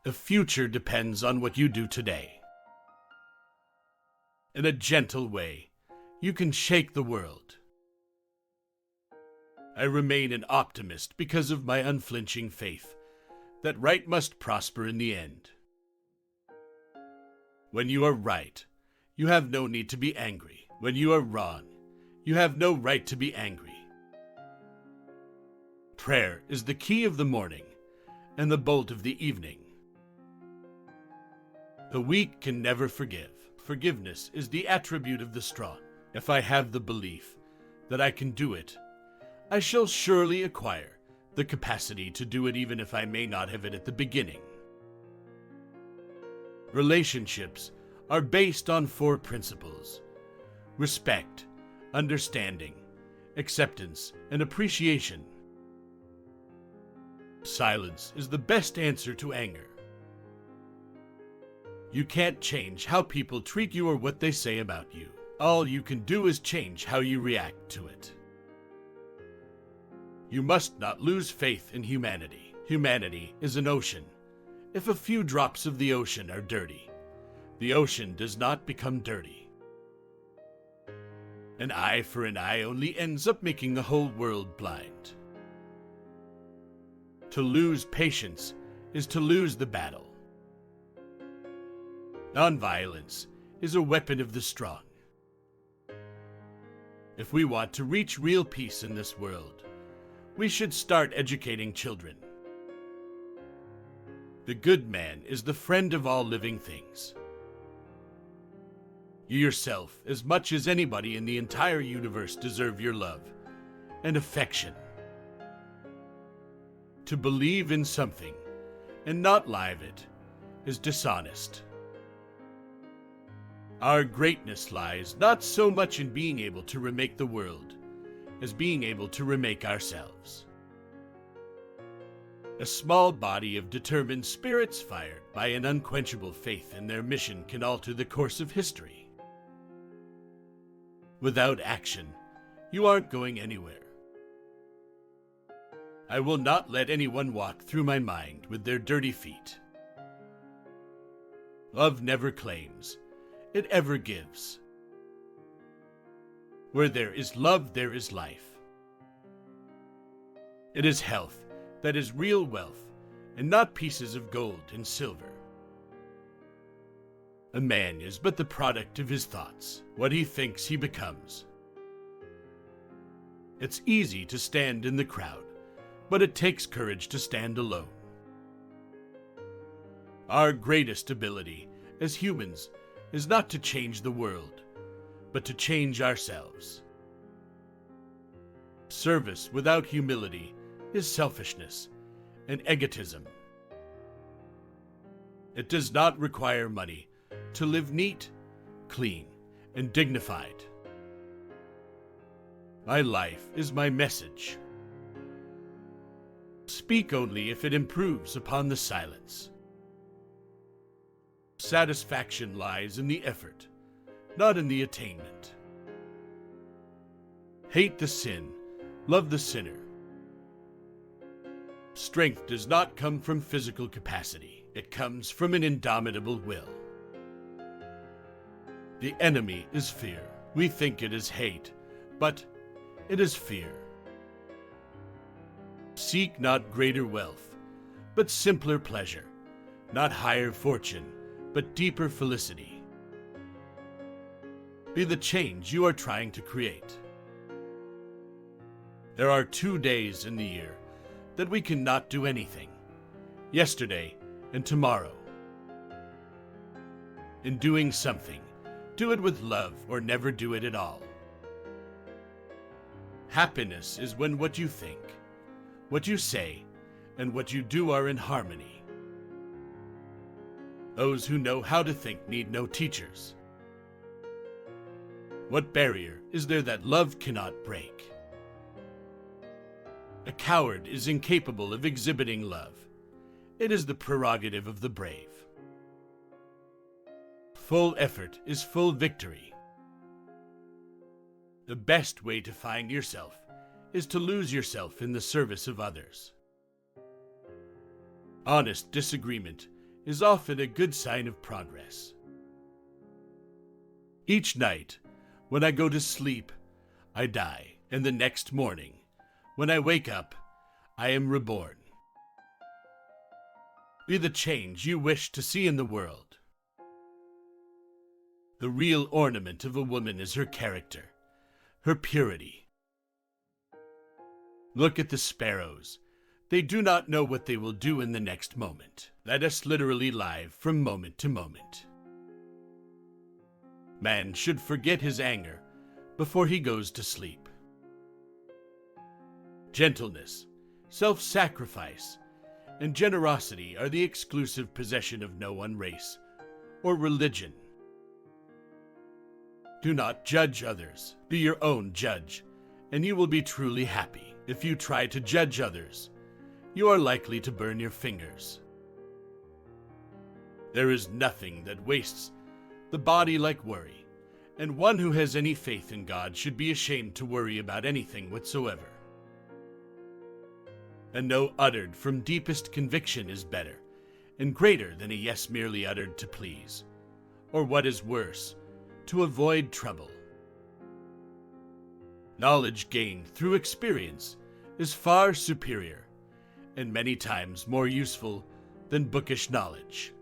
The future depends on what you do today. In a gentle way, you can shake the world. I remain an optimist because of my unflinching faith that right must prosper in the end. When you are right, you have no need to be angry. When you are wrong, you have no right to be angry. Prayer is the key of the morning and the bolt of the evening. The weak can never forgive. Forgiveness is the attribute of the strong. If I have the belief that I can do it, I shall surely acquire the capacity to do it even if I may not have it at the beginning. Relationships are based on 4 principles: respect, understanding, acceptance, and appreciation. Silence is the best answer to anger. You can't change how people treat you or what they say about you. All you can do is change how you react to it. You must not lose faith in humanity. Humanity is an ocean. If a few drops of the ocean are dirty, the ocean does not become dirty. An eye for an eye only ends up making the whole world blind. To lose patience is to lose the battle. Nonviolence is a weapon of the strong. If we want to reach real peace in this world, we should start educating children. The good man is the friend of all living things. You yourself, as much as anybody in the entire universe, deserve your love and affection. To believe in something and not live it is dishonest. Our greatness lies not so much in being able to remake the world as being able to remake ourselves. A small body of determined spirits fired by an unquenchable faith in their mission can alter the course of history. Without action, you aren't going anywhere. I will not let anyone walk through my mind with their dirty feet. Love never claims, it ever gives. Where there is love, there is life. It is health that is real wealth, and not pieces of gold and silver. A man is but the product of his thoughts. What he thinks, he becomes. It's easy to stand in the crowd, but it takes courage to stand alone. Our greatest ability as humans is not to change the world, but to change ourselves. Service without humility is selfishness and egotism. It does not require money to live neat, clean, and dignified. My life is my message. Speak only if it improves upon the silence. Satisfaction lies in the effort, not in the attainment. Hate the sin, love the sinner. Strength does not come from physical capacity. It comes from an indomitable will. The enemy is fear. We think it is hate, but it is fear. Seek not greater wealth, but simpler pleasure, not higher fortune, but deeper felicity. Be the change you are trying to create. There are 2 days in the year that we cannot do anything: yesterday and tomorrow. In doing something, do it with love or never do it at all. Happiness is when what you think, what you say, and what you do are in harmony. Those who know how to think need no teachers. What barrier is there that love cannot break? A coward is incapable of exhibiting love. It is the prerogative of the brave. Full effort is full victory. The best way to find yourself is to lose yourself in the service of others. Honest disagreement is often a good sign of progress. Each night, when I go to sleep, I die, and the next morning, when I wake up, I am reborn. Be the change you wish to see in the world. The real ornament of a woman is her character, her purity. Look at the sparrows. They do not know what they will do in the next moment. Let us literally live from moment to moment. Man should forget his anger before he goes to sleep. Gentleness, self-sacrifice, and generosity are the exclusive possession of no one race or religion. Do not judge others. Be your own judge, and you will be truly happy. If you try to judge others, you are likely to burn your fingers. There is nothing that wastes the body like worry, and one who has any faith in God should be ashamed to worry about anything whatsoever. A no uttered from deepest conviction is better and greater than a yes merely uttered to please, or what is worse, to avoid trouble. Knowledge gained through experience is far superior and many times more useful than bookish knowledge.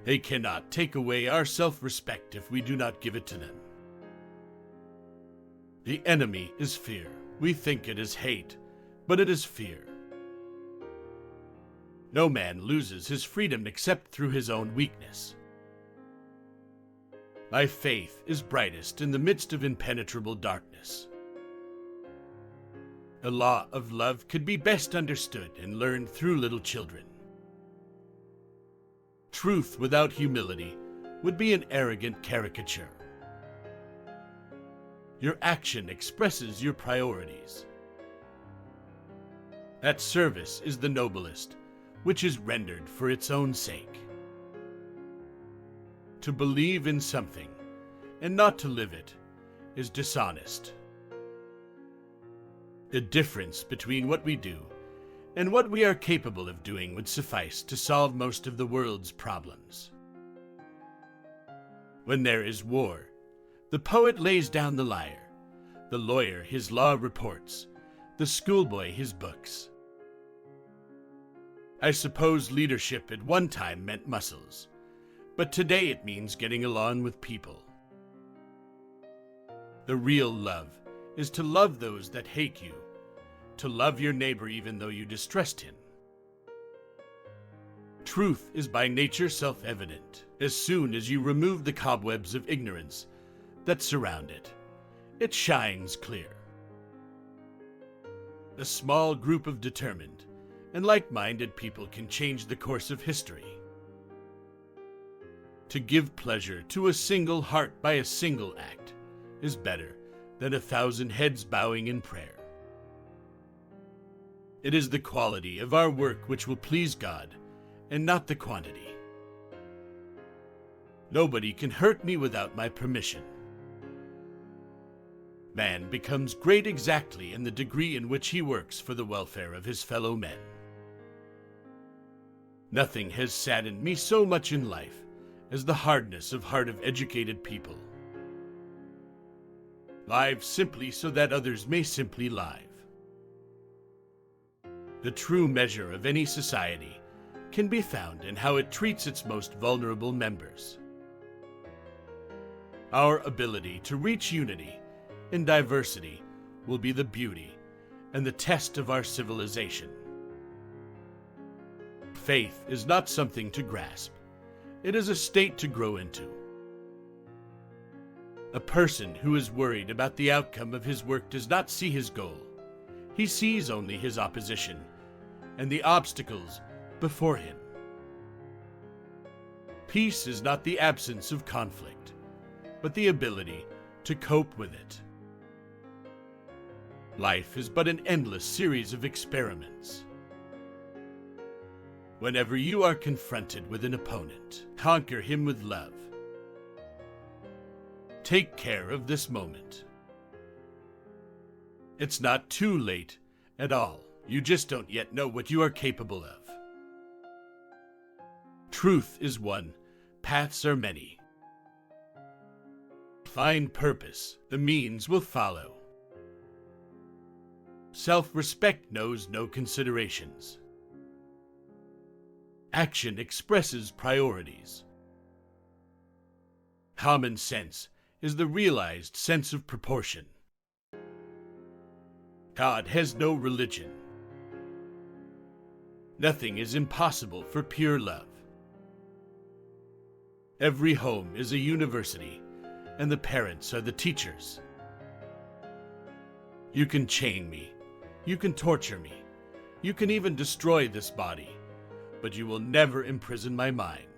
They cannot take away our self-respect if we do not give it to them. The enemy is fear. We think it is hate, but it is fear. No man loses his freedom except through his own weakness. My faith is brightest in the midst of impenetrable darkness. The law of love could be best understood and learned through little children. Truth without humility would be an arrogant caricature. Your action expresses your priorities. That service is the noblest, which is rendered for its own sake. To believe in something and not to live it is dishonest. The difference between what we do and what we are capable of doing would suffice to solve most of the world's problems. When there is war, the poet lays down the lyre, the lawyer his law reports, the schoolboy his books. I suppose leadership at one time meant muscles, but today it means getting along with people. The real love is to love those that hate you, to love your neighbor even though you distrust him. Truth is by nature self-evident. As soon as you remove the cobwebs of ignorance that surround it, it shines clear. A small group of determined and like-minded people can change the course of history. To give pleasure to a single heart by a single act is better than 1,000 heads bowing in prayer. It is the quality of our work which will please God, and not the quantity. Nobody can hurt me without my permission. Man becomes great exactly in the degree in which he works for the welfare of his fellow men. Nothing has saddened me so much in life as the hardness of heart of educated people. Live simply so that others may simply live. The true measure of any society can be found in how it treats its most vulnerable members. Our ability to reach unity in diversity will be the beauty and the test of our civilization. Faith is not something to grasp. It is a state to grow into. A person who is worried about the outcome of his work does not see his goal. He sees only his opposition and the obstacles before him. Peace is not the absence of conflict, but the ability to cope with it. Life is but an endless series of experiments. Whenever you are confronted with an opponent, conquer him with love. Take care of this moment. It's not too late at all. You just don't yet know what you are capable of. Truth is one, paths are many. Find purpose, the means will follow. Self-respect knows no considerations. Action expresses priorities. Common sense is the realized sense of proportion. God has no religion. Nothing is impossible for pure love. Every home is a university, and the parents are the teachers. You can chain me, you can torture me, you can even destroy this body, but you will never imprison my mind.